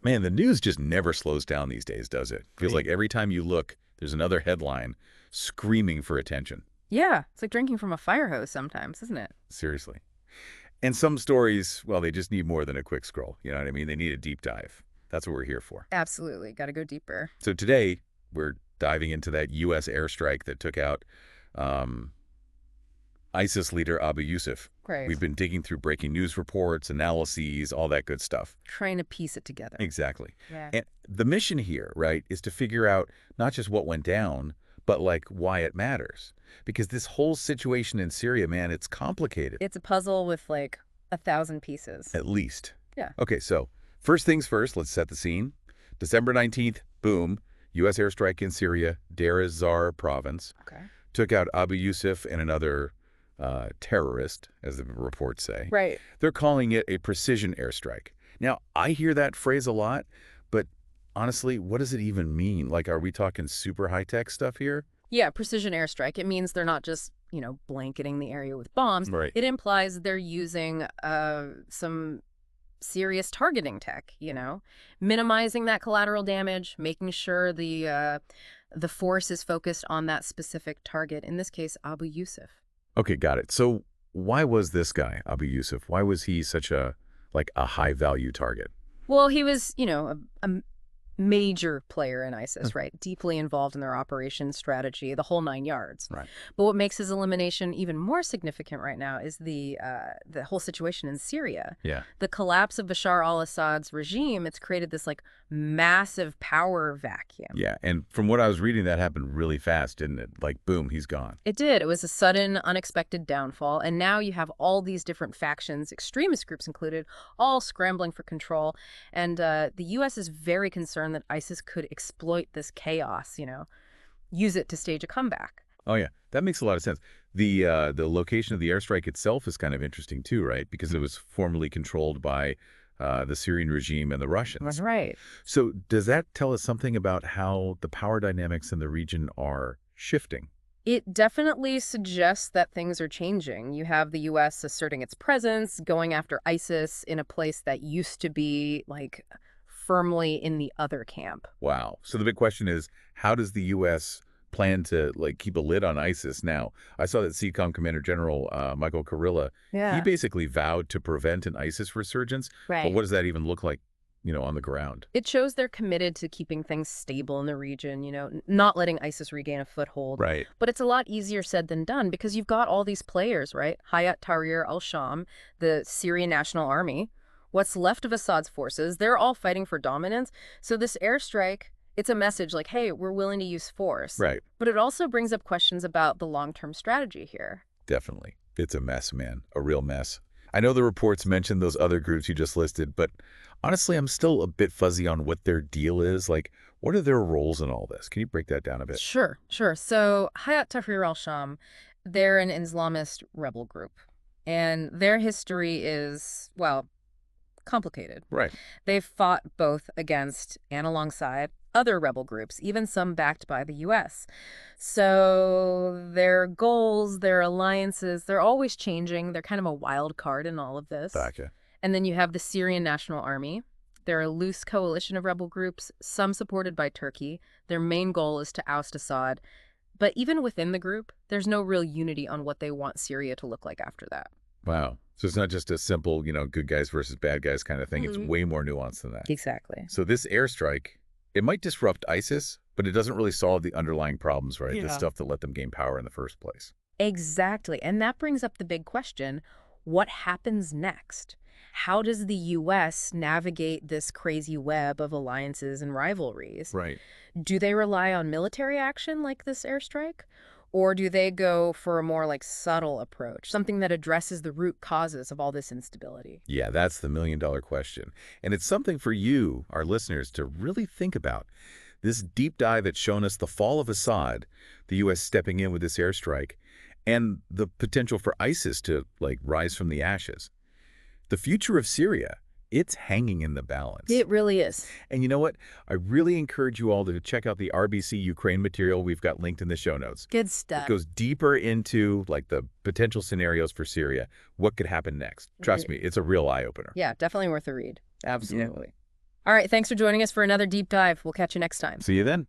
Man, the news just never slows down these days, does it? Feels like every time you look, there's another headline screaming for attention. Yeah, it's like drinking from a fire hose sometimes, isn't it? Seriously. And some stories, well, they just need more than a quick scroll. You know what I mean? They need a deep dive. That's what we're here for. Absolutely. Got to go deeper. So today, we're diving into that U.S. airstrike that took out um, ISIS leader Abu Yusuf. Great. We've been digging through breaking news reports, analyses, all that good stuff. Trying to piece it together. Exactly. Yeah. And the mission here, right, is to figure out not just what went down, but like why it matters. Because this whole situation in Syria, man, it's complicated. It's a puzzle with like 1,000 pieces. At least. Yeah. Okay, so first things first, let's set the scene. December 19th, boom, U.S. airstrike in Syria, Deir ez-Zor province. Okay. Took out Abu Yusuf and another terrorist, as the reports say. Right. They're calling it a precision airstrike. Now, I hear that phrase a lot, but honestly, what does it even mean? Like, are we talking super high-tech stuff here? Yeah, precision airstrike. It means they're not just, blanketing the area with bombs. Right. It implies they're using some serious targeting tech, minimizing that collateral damage, making sure the force is focused on that specific target, in this case, Abu Yusuf. Okay, got it. So why was this guy, Abu Yusuf, why was he such a high-value target? Well, he was, a major player in ISIS, right? Deeply involved in their operation strategy, the whole 9 yards. Right. But what makes his elimination even more significant right now is the whole situation in Syria. Yeah. The collapse of Bashar al-Assad's regime, it's created this like massive power vacuum. Yeah, and from what I was reading, that happened really fast, didn't it? Like, boom, he's gone. It did. It was a sudden, unexpected downfall. And now you have all these different factions, extremist groups included, all scrambling for control. And the U.S. is very concerned that ISIS could exploit this chaos, use it to stage a comeback. Oh, yeah, that makes a lot of sense. The location of the airstrike itself is kind of interesting, too, right? Because it was formerly controlled by the Syrian regime and the Russians. That's right. So does that tell us something about how the power dynamics in the region are shifting? It definitely suggests that things are changing. You have the U.S. asserting its presence, going after ISIS in a place that used to be, like, firmly in the other camp. Wow. So the big question is, how does the U.S. plan to keep a lid on ISIS now? I saw that CENTCOM Commander General Michael Kurilla, he basically vowed to prevent an ISIS resurgence. Right. But what does that even look like, on the ground? It shows they're committed to keeping things stable in the region, not letting ISIS regain a foothold. Right. But it's a lot easier said than done because you've got all these players, right? Hayat Tahrir al-Sham, the Syrian National Army, what's left of Assad's forces, they're all fighting for dominance. So this airstrike, it's a message like, hey, we're willing to use force. Right. But it also brings up questions about the long-term strategy here. Definitely. It's a mess, man. A real mess. I know the reports mentioned those other groups you just listed, but honestly, I'm still a bit fuzzy on what their deal is. Like, what are their roles in all this? Can you break that down a bit? Sure. So Hayat Tahrir al-Sham, they're an Islamist rebel group. And their history is, well, complicated. Right. They've fought both against and alongside other rebel groups, even some backed by the U.S. So their goals, their alliances, they're always changing. They're kind of a wild card in all of this. Gotcha. And then you have the Syrian National Army. They're a loose coalition of rebel groups, some supported by Turkey. Their main goal is to oust Assad. But even within the group, there's no real unity on what they want Syria to look like after that. Wow. So it's not just a simple, good guys versus bad guys kind of thing. Mm-hmm. It's way more nuanced than that. Exactly. So this airstrike, it might disrupt ISIS, but it doesn't really solve the underlying problems, right? Yeah. The stuff that let them gain power in the first place. Exactly. And that brings up the big question, what happens next? How does the U.S. navigate this crazy web of alliances and rivalries? Right. Do they rely on military action like this airstrike? Or do they go for a more subtle approach, something that addresses the root causes of all this instability? Yeah, that's the million-dollar question. And it's something for you, our listeners, to really think about. This deep dive has shown us the fall of Assad, the U.S. stepping in with this airstrike, and the potential for ISIS to, rise from the ashes. The future of Syria, it's hanging in the balance. It really is. And you know what? I really encourage you all to check out the RBC Ukraine material we've got linked in the show notes. Good stuff. It goes deeper into the potential scenarios for Syria, what could happen next. Trust me, it's a real eye-opener. Yeah, definitely worth a read. Absolutely. All right, thanks for joining us for another deep dive. We'll catch you next time. See you then.